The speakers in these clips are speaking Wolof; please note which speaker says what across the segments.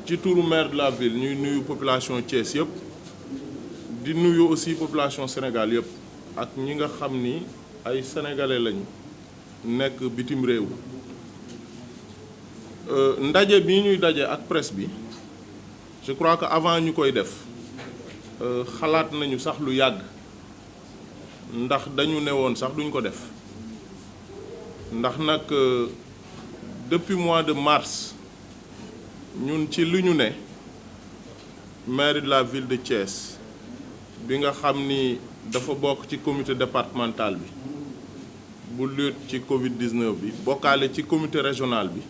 Speaker 1: ci turu maire de la ville ñuy nuyu population Thiès yëpp di nuyu aussi population Sénégal yëpp ak ñi nga xam ni ay sénégalais lañu nekk bitim réew. Ndaje bi ñuy daje ak presse bi je crois que avant ñu koy def xalaat nañu sax lu yàgg ndax dañu ne woon sax duñ ko def ndax nag depuis mois de mars ñun ci li ñu ne maire de la ville de Thiès bi nga xam ni dafa bokk ci comité départemental bi bu lutte ci Covid-19 bi bokkaale ci comité régional bi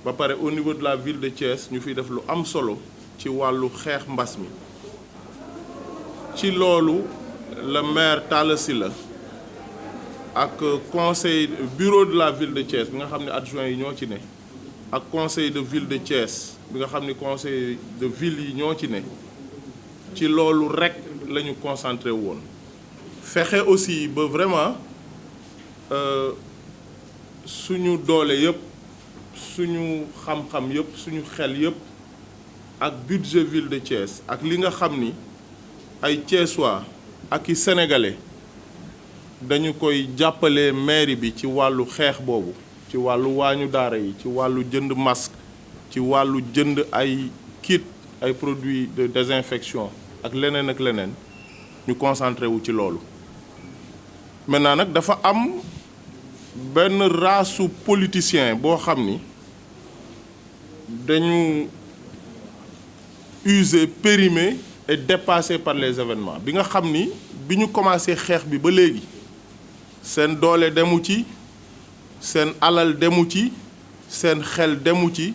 Speaker 1: ba pare au niveau de la ville de Thiès ñu fiy def lu am solo ci wàllu xeex mbas mi ci loolu la maire Talla Sylla ak conseil bureau de la ville de Thiès bi nga xam ne adjoint yi ñoo ci ne ak conseil de ville de Thiès bi nga xam ni conseil de ville yi ñoo ci ne ci loolu rek la ñu concentré woon fexe aussi ba vraiment suñu doole yëpp suñu xam-xam yëpp suñu xel yëpp ak budget ville de Thiès ak li nga xam ni ay Thiessois ak i sénégalais dañu koy jàppale mairie bi ci wàllu xeex boobu ci wàllu waañu daara yi ci wàllu jënd masque ci wàllu jënd ay kit ay produits de désinfection ak leneen ak leneen ñu concentré wu ci loolu. maintenant nag dafa am benn raasu politicien boo xam ni dañu usé périmé et dépassé par les événements bi nga xam ni bi ñu commencé xeex bi ba léegi seen doole demu ci seen alal demu ci seen xel demu ci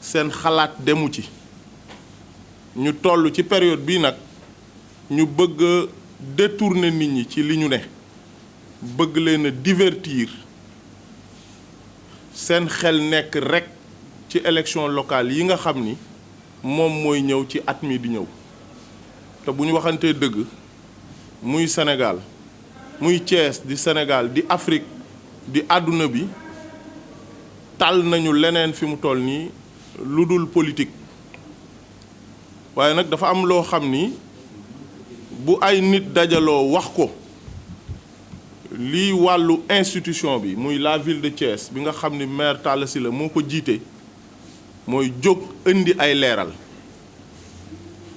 Speaker 1: seen xalaat demu ci ñu toll ci période bii nag ñu bëgg a détourner nit ñi ci li ñu ne bëgg leen a divertir seen xel nekk rekk ci élection locale yi nga xam ni moom mooy ñëw ci at mi di ñëw te bu ñu waxantee dëgg muy Sénégal muy Thiès di Sénégal di Afrique di àdduna bi tal nañu leneen fi mu toll nii lu dul politique waaye nag dafa am loo xam ni bu ay nit dajaloo wax ko lii wàllu institution bi muy la ville de Thiès bi nga xam ni maire Talla Sylla moo ko jiite mooy jóg indi ay leeral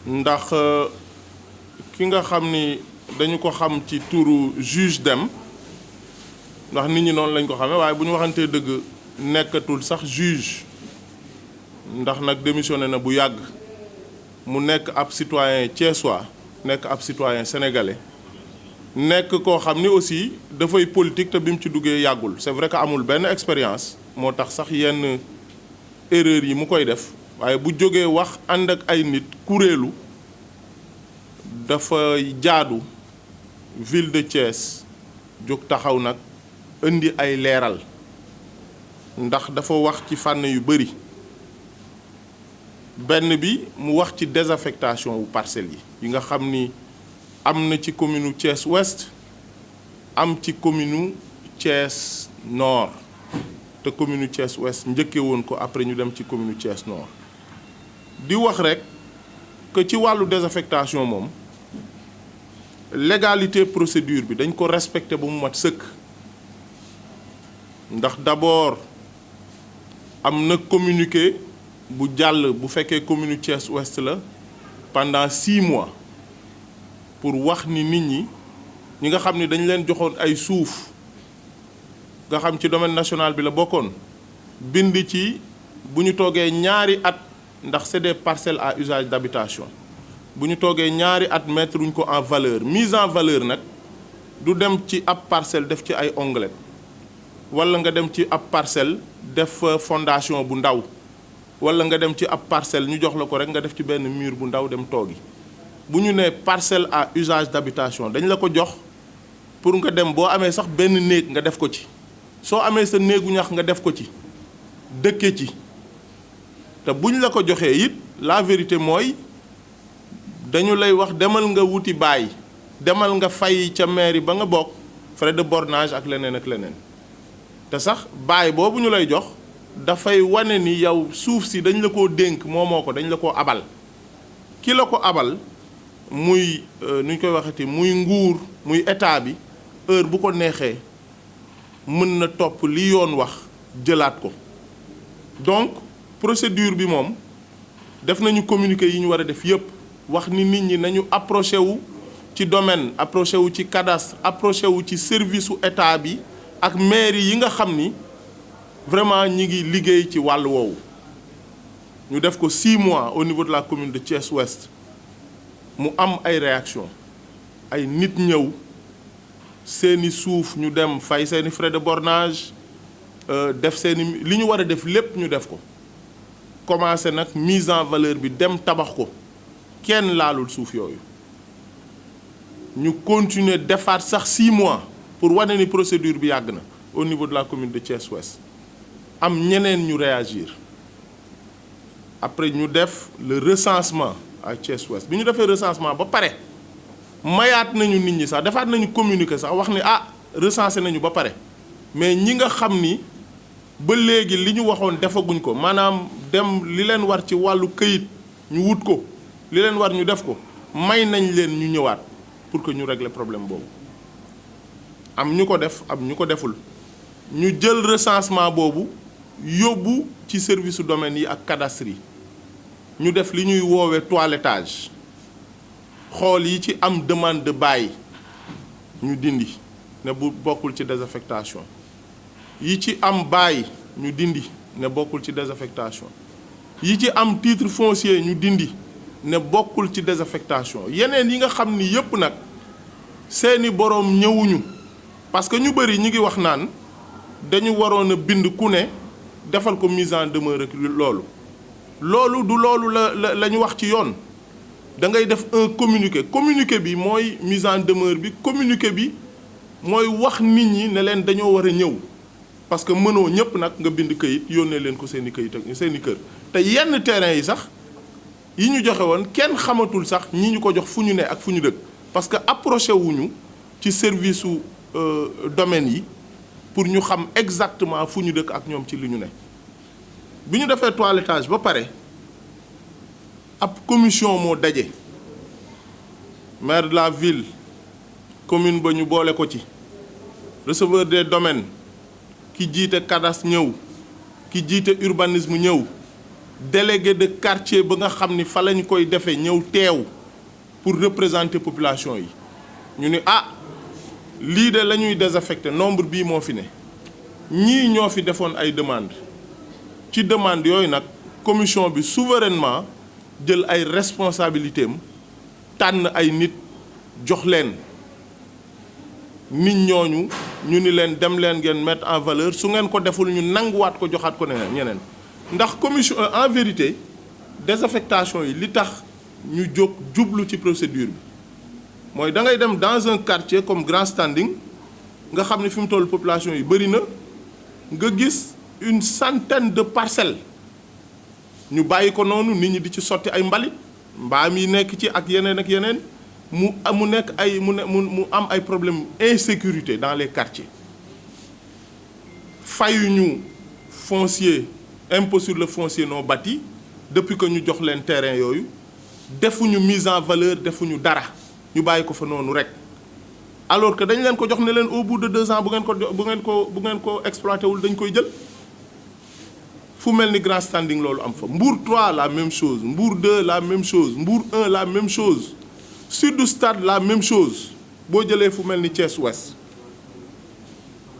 Speaker 1: ndax ki nga xam ni dañu ko xam ci turu juge Dème ndax nit ñi noonu lañ ko xamee waaye bu ñu waxantee dëgg nekkatul sax juge ndax nag démissionné na bu yàgg mu nekk ab citoyen thiessois nekk ab citoyen sénégalais nekk koo xam ni aussi dafay politique te bi mu ci duggee yàggul c'est vrai que amul benn expérience moo tax sax yenn erreur yi mu koy def waaye bu jógee wax ànd ak ay nit kuréelu dafa jaadu ville de Thiès jóg taxaw nag indi ay leeral ndax dafa wax ci fànn yu bari benn bi mu wax ci désaffectation wu parcelles yi nga xam ni am na ci commune Thiès Ouest am ci commune Thiès Nord te commune Thiès Ouest njëkkee woon ko après ñu dem ci commune Thiès Nord di wax rek que ci wàllu désaffectation moom légalité procédure bi dañ ko respecté ba mu mat sëkk ndax d'abord am na communiqué bu jàll bu fekkee commune Thiès Ouest la pendant 6 mois pour wax ni nit ñi nga xam ni dañ leen joxoon ay suuf nga xam ci domaine national bi la bokkoon bind ci bu ñu toogee ñaari at ndax c'est des parcelles à usage d'habitation bu ñu toogee ñaari at mettre wuñ ko en valeur mise en valeur nag du dem ci ab parcelle def ci ay onglet wala nga dem ci ab parcelle def fondation bu ndaw wala nga dem ci ab parcelle ñu jox la ko rek nga def ci benn mur bu ndaw dem toogi bu ñu nee parcelle à usage d'habitation dañ la ko jox pour nga dem boo amee sax benn néeg nga def ko ci soo amee sa néegu ñax nga def ko ci dëkke ci te buñ la ko joxee it la vérité mooy dañu lay wax demal nga wuti baay demal nga fay ca mairie ba nga bokk frais de bornage ak leneen te sax baay boobu ñu lay jox dafay wane ni yow suuf si dañ la koo dénk moomoo ko dañ la koo abal ki la ko abal muy nu ñu koy waxati muy nguur muy état bi heure bu ko neexee mën na topp li yoon wax jëlaat ko donc procédure bi moom def nañu communiqué yi ñu war a def yépp wax ni nit ñi nañu approché wu ci domaine approché wu ci cadastre approché wu ci service u état bi ak mairie yi nga xam ni vraiment ñi ngi liggéey ci wàllu woowu ñu def ko 6 mois au niveau de la commune de Thiès Ouest mu am ay réaction ay nit ñëw seeni suuf ñu dem fay seeni frais de bornage def seeni li ñu war a def lépp ñu def ko commencé nag mise en valeur bi dem tabax ko kenn laalul suuf yooyu ñu continuer defaat sax 6 mois pour wane ni procédure bi yàgg na au niveau de la commune de Thiès Ouest am ñeneen ñu réagir après ñu def le recensement à Thiès Ouest bi ñu defee recensement ba pare mayaat nañu nit ñi sax defaat nañu communiqué sax wax ni recensé nañu ba pare mais ñi nga xam ni ba léegi li ñu waxoon defaguñ ko maanaam dem li leen war ci wàllu këyit ñu wut ko li leen war ñu def ko may nañ leen ñu ñëwaat pour que ñu régler problème boobu am ñu ko def am ñu ko deful ñu jël recensement boobu yóbbu ci service domaine yi ak cadastre yi ñu def li ñuy woowee toilettage xool yi ci am demande de bail ñu dindi ne bu bokkul ci désaffectation yi ci am bail ñu dindi ne bokkul ci désaffectation yi ci am titre foncier ñu dindi ne bokkul ci désaffectation yeneen yi nga xam ni yépp nag seeni boroom ñëwuñu parce que ñu bëri ñi ngi wax naan dañu waroon a bind ku ne defal ko mise en demeure ak loolu du loolu la ñu wax ci yoon da ngay def un communiqué bi mooy mise en demeure bi communiqué bi mooy wax nit ñi ne leen dañoo war a ñëw parce que mënoo ñëpp nag nga bind këyit yónnee leen ko seeni këyit ak seeni kër te yenn terrain yi sax yi ñu joxe woon kenn xamatul sax ñi ñu ko jox fu ñu ne ak fu ñu dëkk parce que approché wuñu ci service su domaine yi pour ñu xam exactement fu ñu dëkk ak ñoom ci li ñu ne bi ñu defee toilettage ba pare ab commission moo daje maire de la ville commune ba ñu boole ko ci receveur des domaines ki jiite cadastre ñëw ki jiite urbanisme ñëw délégué de quartier ba nga xam ni fa lañ koy defee ñëw teew pour représenter population yi ñu ni lii de la ñuy désaffecté nombre bii moo fi ne ñii ñoo fi defoon ay demande ci demande yooyu nag commission bi souverainement jël ay responsabilités am tànn ay nit jox leen nit ñooñu ñu ni leen dem leen ngeen mettre en valeur su ngeen ko deful ñu nanguwaat ko joxaat ko ñeneen ndax commission en vérité désaffectation yi li tax ñu jóg jublu ci procédure bi mooy da ngay dem dans un quartier comme Grand Standing nga xam ne fi mu toll population yi bëri na nga gis une centaine de parcelles ñu bàyyi ko noonu nit ñi di ci sotti ay mbalit mbaam yi nekk ci ak yeneen mu nekk ay mu am ay problème insécurité dans les quartiers fayuñu foncier impôt sur le foncier non bâti depuis que ñu jox leen terrain yooyu defuñu mise en valeur defuñu dara ñu bàyyi ko fa noonu rek alors que dañ leen ko jox ne leen au bout de 2 ans bu ngeen ko exploité wul dañ koy jël fu mel ni Grand Standing loolu am fa Mbour 3 la même chose Mbour 2 la même chose Mbour 1 la même chose Sud Stade la même chose boo jëlee fu mel ni Thiès Ouest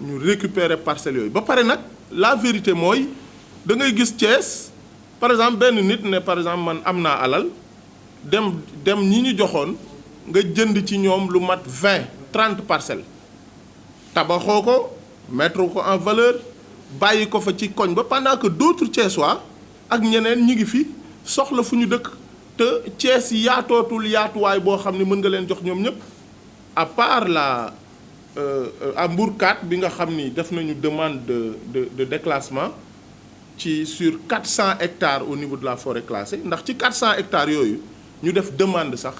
Speaker 1: ñu récupérer parcelles yooyu ba pare nag la vérité mooy da ngay gis Thiès par exemple benn nit ne par exemple man am naa alal dem ñi ñu joxoon nga jënd ci ñoom lu mat 20-30 parcelles tabaxoo ko mettre ko en valeur bàyyi ko fa ci koñ ba pendant que d'autres Thiessois ak ñeneen ñi ngi fi soxla fu ñu dëkk te Thiès yaatootul yaatuwaay boo xam ne mën nga leen jox ñoom ñëpp à part la à Mbour 4 bi nga xam ni def nañu demande de déclassement ci sur 400 hectares au niveau de la forêt classée ndax ci 400 hectares yooyu ñu def demande sax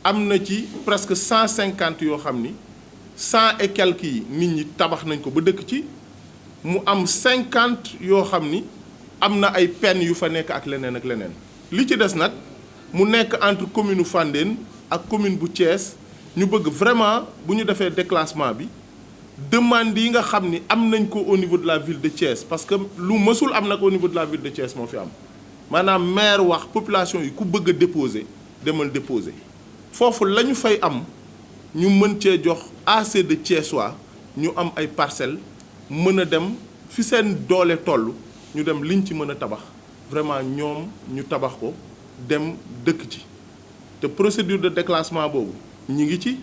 Speaker 1: am na ci presque 150 yoo xam ni 100 et quelques yi nit ñi tabax nañ ko ba dëkk ci mu am 50 yoo xam ni am na ay peine yu fa nekk ak leneen ak leneen li ci des nag mu nekk entre commune Fandène ak commune bu Thiès ñu bëgg vraiment bu ñu defee déclassement bi demande yi nga xam ni am nañ ko au niveau de la ville de Thiès parce que lu mësul am nag au niveau de la ville de Thiès moo fi am maanaam maire wax population yi ku bëgg a déposer demal déposer foofu la ñu fay am ñu mën cee jox assez de Thiessois ñu am ay parcelles mën a dem fi seen doole toll ñu dem liñ ci mën a tabax vraiment ñoom ñu tabax ko dem dëkk ci te procédure de déclassement boobu ñi ngi ci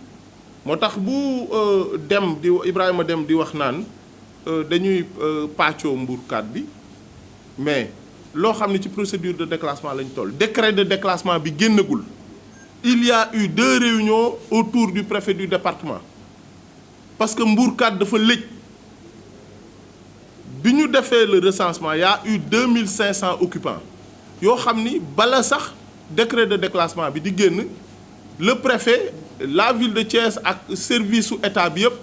Speaker 1: moo tax bu Ibrahima Dem di wax naan dañuy pàccoo mbuurkat bi mais loo xam ne ci procédure de déclassement lañ toll décret de déclassement bi génnagul il y a eu 2 réunions autour du préfet du département parce que mbuurkat dafa lëj bi ñu defee le recensement y a eu 2500 occupants yoo xam ni bala sax décret de déclassement bi di génn le préfet la ville de Thiès ak service su état bi yëpp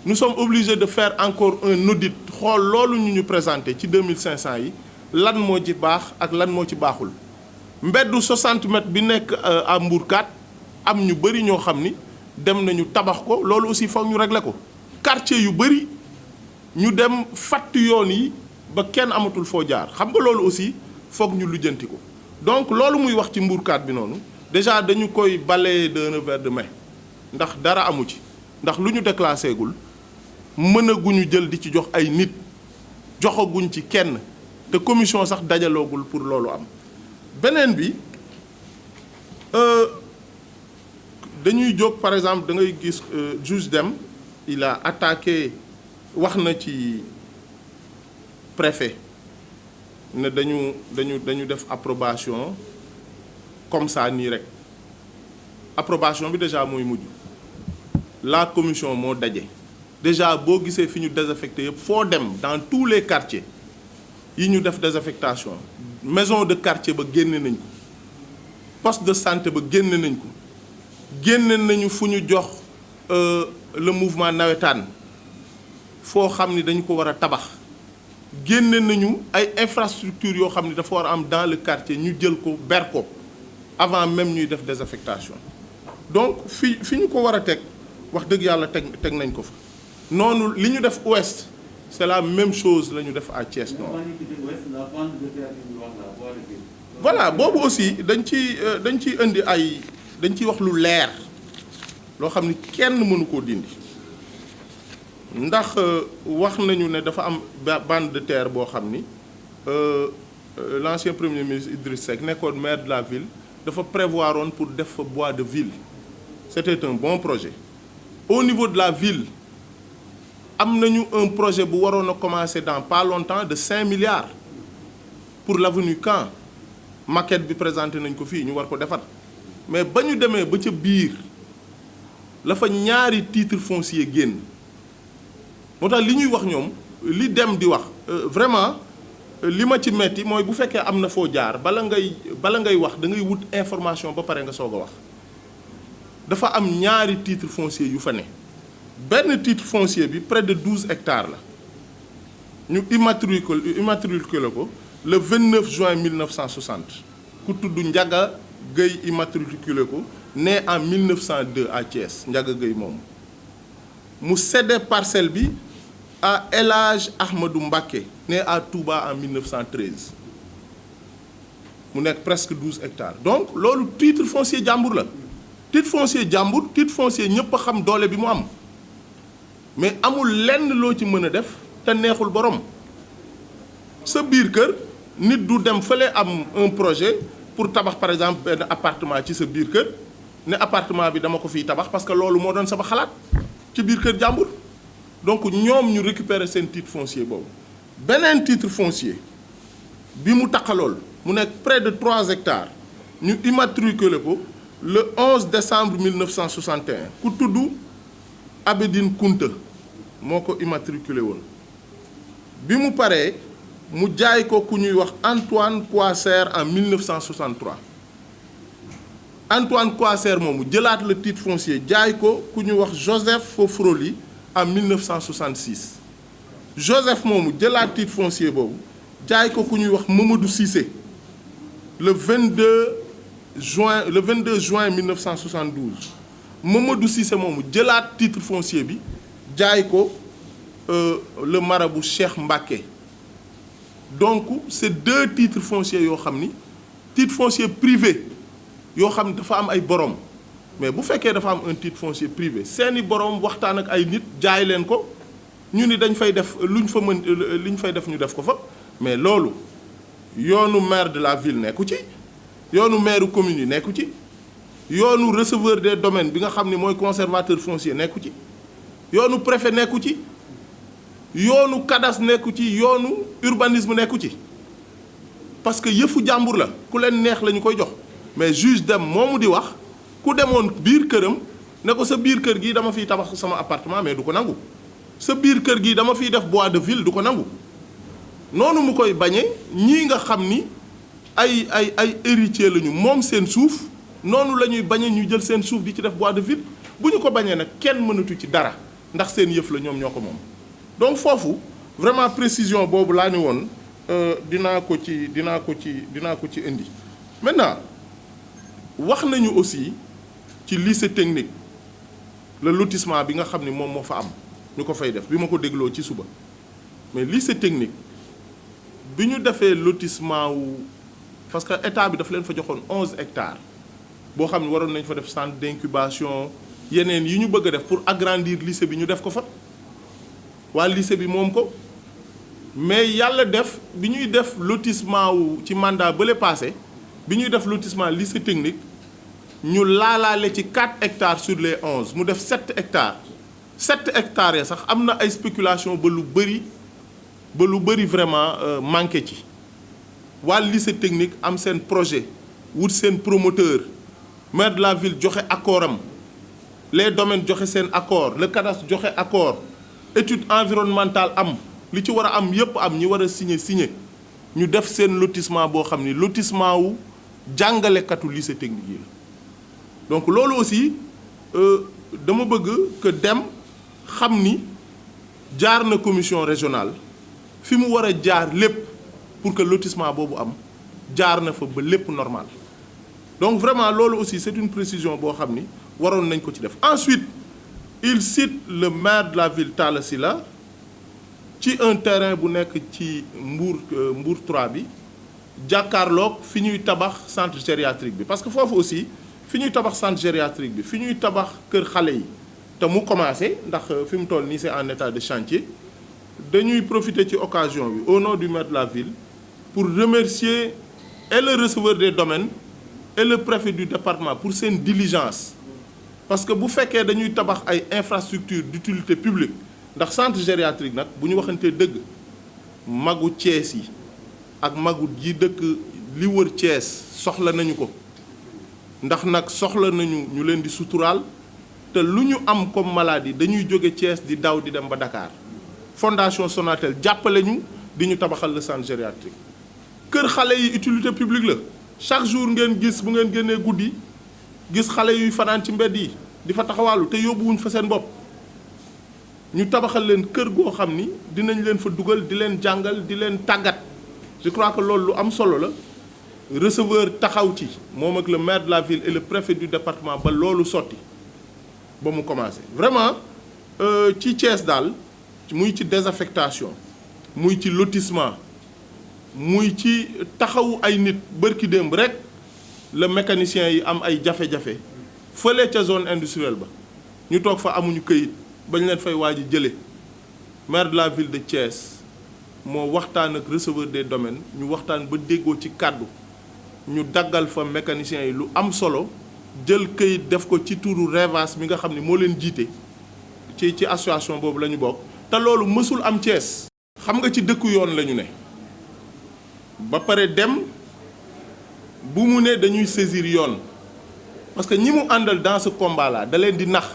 Speaker 1: nous sommes obligés de faire encore un audit xool loolu ñu présenté ci 2500 yi lan moo ci baax ak lan moo ci baaxul mbeddu 60 mètres bi nekk à Mbourkat am ñu bëri ñoo xam ni dem nañu tabax ko loolu aussi foog ñu régler ko quartier yu bëri ñu dem fatt yoon yi ba kenn amatul foo jaar xam nga loolu aussi foog ñu lijjanti ko donc loolu muy wax ci Mbourkat bi noonu déjà dañu koy balayer d'un revers de main ndax dara amu ci ndax lu ñu déclassé gul mënaguñu jël di ci jox ay nit joxaguñ ci kenn te commission sax dajaloogul pour loolu am beneen bi dañuy jóg par exemple da ngay gis juge Dem il a attaqué wax na ci préfet ne dañu def approbation comme ça nii rek approbation bi déjà mooy mujj la commission moo daje déjà boo gisee fi ñu désaffecté yëpp foo dem dans tous les quartiers yi ñu def désaffectation maison de quartier ba génne nañ ko poste de santé ba génne nañ ko génne nañu fu ñu jox le mouvement nawetaan foo xam ni dañu ko war a tabax génne nañu ay infrastructures yoo xam ni dafa war a am dans le quartier ñu jël ko ber ko avant même ñuy def désaffectation donc fi ñu ko war a teg wax dëgg yàlla teg nañ ko fa noonu li ñu def ouest c'est la même chose la ñu def à Thiès Nord voilà boobu aussi dañ ciy indi ay dañ ciy wax lu leer loo xam ni kenn mënu koo dindi ndax wax nañu ne dafa am bande de terre boo xam ni l'ancien premier ministre Idriss Seck nekkoon maire de la ville dafa prévoir woon pour def fa bois de ville c'était un bon projet au niveau de la ville am nañu un projet bu waroon a commencer dans pas longtemps de 5 milliards pour l'avenue Caen maquette bi présenté nañ ko fii ñu war ko defar mais ba ñu demee ba ca biir la fa ñaari titre foncier génn moo tax li ñuy wax ñoom li Dem di wax vraiment li ma ci metti mooy bu fekkee am na foo jaar bala ngay wax da ngay wut information ba pare nga soog a wax dafa am ñaari titre foncier yu fa ne benn titre foncier bi près de 12 hectares la ñu immatriculé ko le 29 juin 1960 ku tudd Ndiaga Gueye immatriculé ko né en 1902 à Thiès Ndiaga Gueye moom mu cédé parcelle bi à El Hadj Ahmadou Mbacké né à Touba en 1913 mu nekk presque 12 hectares donc loolu titre foncier jàmbur la titre foncier jàmbur titre foncier ñëpp a xam doole bi mu am mais amul lenn loo ci mën a def te neexul borom sa biir kër nit du dem fële am un projet pour tabax par exemple benn appartement ci sa biir kër ne appartement bi dama ko fiy tabax parce que loolu moo doon sama xalaat ci biir kër jàmbur donc ñoom ñu récupérer seen titre foncier boobu beneen titre foncier bi mu taqalool mu nekk près de 3 hectares ñu immatriculé ko le 11 décembre 1961 ku tudd Abedine Kounta moo ko immatriculé woon bi mu paree mu jaay ko ku ñuy wax Antoine Coisser en 1963 Antoine Coisser moomu jëlaat le titre foncier jaay ko ku ñuy wax Joseph Fofroli en 1966 Joseph moomu jëlaat titre foncier boobu jaay ko ku ñuy wax Mamadou Cissé le 22 juin 1972 Mamadou Cissé moomu jëlaat titre foncier bi jaay ko le marabout Cheikh Mbacké. Donc c'est deux titres fonciers yoo xam ni titre foncier privé yoo xam ni dafa am ay borom mais bu fekkee dafa am un titre foncier privé seeni borom waxtaan ak ay nit jaay leen ko ñu ni dañ fay def luñ fa mën liñ fay def ñu def ko fa mais loolu yoonu maire de la ville nekku ci yoonu maire commune yi nekku ci yoonu receveur des domaines bi nga xam ni mooy conservateur foncier nekku ci yoonu préfet nekku ci yoonu cadastre nekku ci yoonu urbanisme nekku ci parce que yëfu jàmbur la ku leen neex la ñu koy jox mais juge dem moomu di wax ku demoon biir këram ne ko sa biir kër gi dama fiy tabax sama appartement mais du ko nangu sa biir kër gi dama fiy def bois de ville du ko nangu noonu mu koy bañee ñii nga xam ni ay héritier la ñu moom seen suuf noonu la ñuy bañee ñu jël seen suuf di ci def bois de ville bu ñu ko bañee nag kenn mënatu ci dara ndax seen yëf la ñoom ñoo ko moom. donc foofu vraiment précision boobu laa ni woon dinaa ko ci indi maintenant wax nañu aussi ci lycée technique le lotissement bi nga xam ni moom moo fa am ñu ko fay def bi ma ko dégloo ci suba mais lycée technique bi ñu defee lotissement wu parce que état bi dafa leen fa joxoon 11 hectares boo xam ne waroon nañ fa def centre d'incubation yeneen yi ñu bëgg a def pour agrandir lycée bi ñu def ko fa waa lycée bi moom ko mais yàlla def bi ñuy def lotissement wu ci mandat bële passé bi ñuy def lotissement lycée technique ñu laalaale ci 4 hectares sur les 11 mu def 7 hectares 7 hectares ya sax am na ay spéculation ba lu bëri vraiment manqué ci waa lycée technique am seen projet wut seen promoteur maire de la ville joxe accord am les domaines joxe seen accord le cadastre joxe accord étude environnementale am li ci war a am yépp am ñi war a signer ñu def seen lotissement boo xam ni lotissement wu jàngalekatu lycée technique yi la donc loolu aussi dama bëgg que dem xam ni jaar na commission régionale fi mu war a jaar lépp pour que lotissement boobu am jaar na fa ba lépp normal donc vraiment loolu aussi c'est une précision boo xam ni waroon nañ ko ci def. Ensuite il cite le maire de la ville Talla Sylla ci un terrain bu nekk ci Mbour 3 bi jàkkaarloog fi ñuy tabax centre gériatrique bi parce que foofu aussi fi ñuy tabax centre gériatrique bi fi ñuy tabax kër xale yi te mu commencé ndax fi mu toll nii c'est en état de chantier dañuy profiter ci occasion bi au nom du maire de la ville pour remercier et le receveur des domaines et le préfet du département pour seen diligence parce que bu fekkee dañuy tabax ay infrastructures d'utilité publique ndax centre gériatrique nag bu ñu waxantee dëgg magu Thiès yi ak magu yi dëkk li wër Thiès soxla nañu ko ndax nag soxla nañu ñu leen di suturaal te lu ñu am comme maladie dañuy jóge Thiès di daw di dem ba Dakar fondation Sonatel jàppale ñu di ñu tabaxal le centre gériatrique kër xale yi utilité publique la chaque jour ngeen gis bu ngeen génnee guddi gis xale yuy fanaan ci mbedd yi di fa taxawaalu te yóbbuwuñ fa seen bopp ñu tabaxal leen kër goo xam ni dinañ leen fa dugal di leen jàngal di leen tàggat je crois que loolu lu am solo la receveur taxaw ci moom ak le maire de la ville et le préfet du département ba loolu sotti ba mu commencé vraiment ci Thiès daal muy ci désaffectation muy ci lotissement muy ci taxawu ay nit bërki démb rek le mécanicien yi am ay jafe-jafe fële ca zone industrielle ba ñu toog fa amuñu këyit bañ leen fay waaj jële maire de la ville de Thiès moo waxtaan ak receveur des domaines ñu waxtaan ba déggoo ci kàddu ñu daggal fa mécanicien yi lu am solo jël këyit def ko ci turu Revas mi nga xam ni moo leen jiite ci association boobu la ñu bokk te loolu mësul am Thiès. xam nga ci dëkku yoon la ñu ne ba pare dem bu mu ne dañuy saisir yoon parce que ñi mu àndal dans ce combat là da leen di nax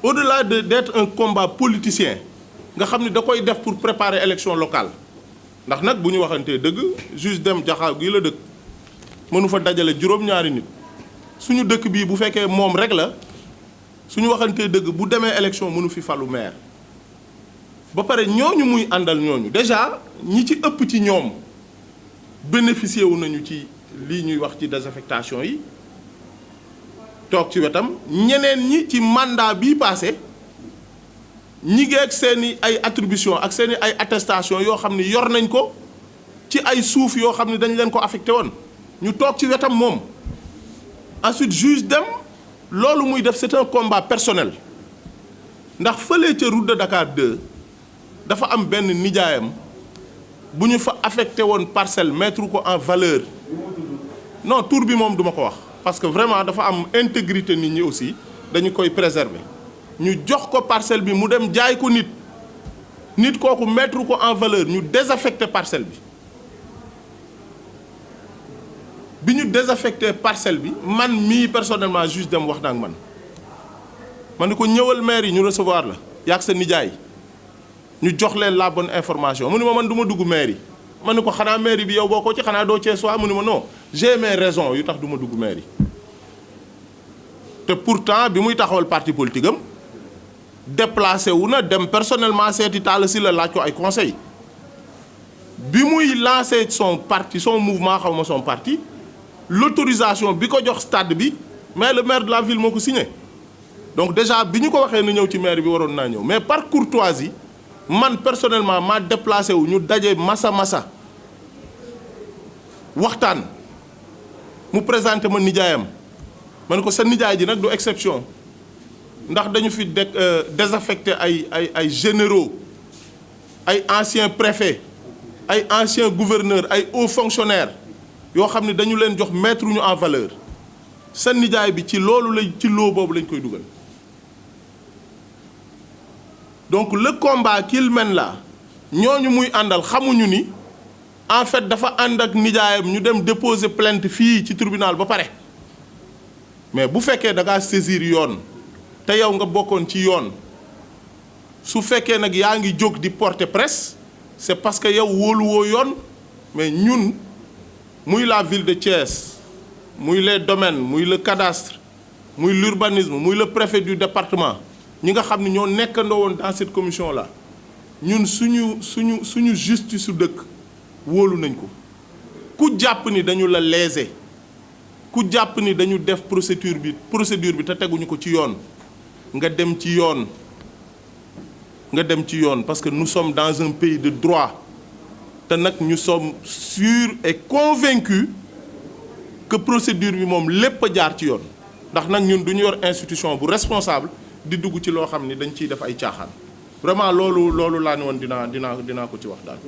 Speaker 1: au-delà d'être un combat politicien nga xam ni da koy def pour préparer élection locale ndax nag bu ñu waxantee dëgg juge dem jaxaaw gii la dëkk mënu fa dajale juróom-ñaari nit suñu dëkk bii bu fekkee moom rek la suñu waxantee dëgg bu demee élection mënu fi falu maire ba pare ñooñu muy àndal ñooñu déjà ñi ci ëpp ci ñoom bénéficié wu nañu ci lii ñuy wax ci désaffectation yi toog ci wetam ñeneen ñi ci mandat bii passé ñi ngeeg seeni ay attribution ak seeni ay attestation yoo xam ni yor nañ ko ci ay suuf yoo xam ni dañ leen ko affecté woon ñu toog ci wetam moom ensuite juge dem loolu muy def c'est un combat personnel ndax fële ca route de Dakar 2 dafa am benn nijaayam bu ñu fa affecté woon parcelle mettre ko en valeur non tur bi moom duma ko wax parce que vraiment dafa am intégrité nit ñi aussi dañu koy préserver ñu jox ko parcelle bi mu dem jaay ko nit kooku mettre ko en valeur ñu désaffecté parcelle bi ñu désaffecté parcelle bi man mii personnellement juge dem wax na ak man ni ko ñëwal maire yi ñu recevoir la yaag sa nijaay ñu jox leen la bonne information mu ni ma man du ma dugg maire yi ma ni ko xanaa maire bi yow boo ko ci xanaa doo cee soit mu ni ma non j'ai mes raisons yu tax du ma dugg maire yi te pourtant bi muy taxawal parti politique am déplacé wu na dem personnellement seeti Talla Sylla laaj ko ay conseil bi muy lancé son parti son mouvement xaw ma son parti l'autorisation bi ko jox stade bi mais le maire de la ville moo ko signé donc déjà bi ñu ko waxee na ñëw ci maire bi waroon naa ñëw mais par courtoisie man personnellement maa déplacé wu ñu daje masa waxtaan mu présenté ma nijaayam ma ne ko sa nijaay ji nag du exception ndax dañu fi désaffecté ay généraux ay anciens préfets ay anciens gouverneurs ay hauts fonctionnaires yoo xam ne dañu leen jox mettre ñu en valeur sa nijaay bi ci loolu lañ ci loo boobu lañ koy dugal donc le combat qu'il mène là ñooñu muy àndal xamuñu ni en fait dafa ànd ak nijaayam ñu dem déposer plainte fii ci tribunal ba pare mais bu fekkee da ngaa saisir yoon te yow nga bokkoon ci yoon su fekkee nag yaa ngi jóg di porter presse c'est parce que yow wóoluwoo yoon mais ñun muy la ville de Thiès muy les domaines muy le cadastre muy l'urbanisme muy le préfet du département ñi nga xam ne ñoo nekkandoo woon dans cette commission là ñun suñu justice su dëkk wóolu nañ ko ku jàpp ni dañu la léser ku jàpp ni dañu def procédure bi te teguñu ko ci yoon nga dem ci yoon parce que nous sommes dans un pays de droit te nag ñu sommes sûrs et convaincus que procédure bi moom lépp a jaar ci yoon ndax nag ñun du ñu yor institution bu responsable di dugg ci loo xam ni dañ ciy def ay caaxaan vraiment loolu laa ne woon dinaa ko ci wax daal.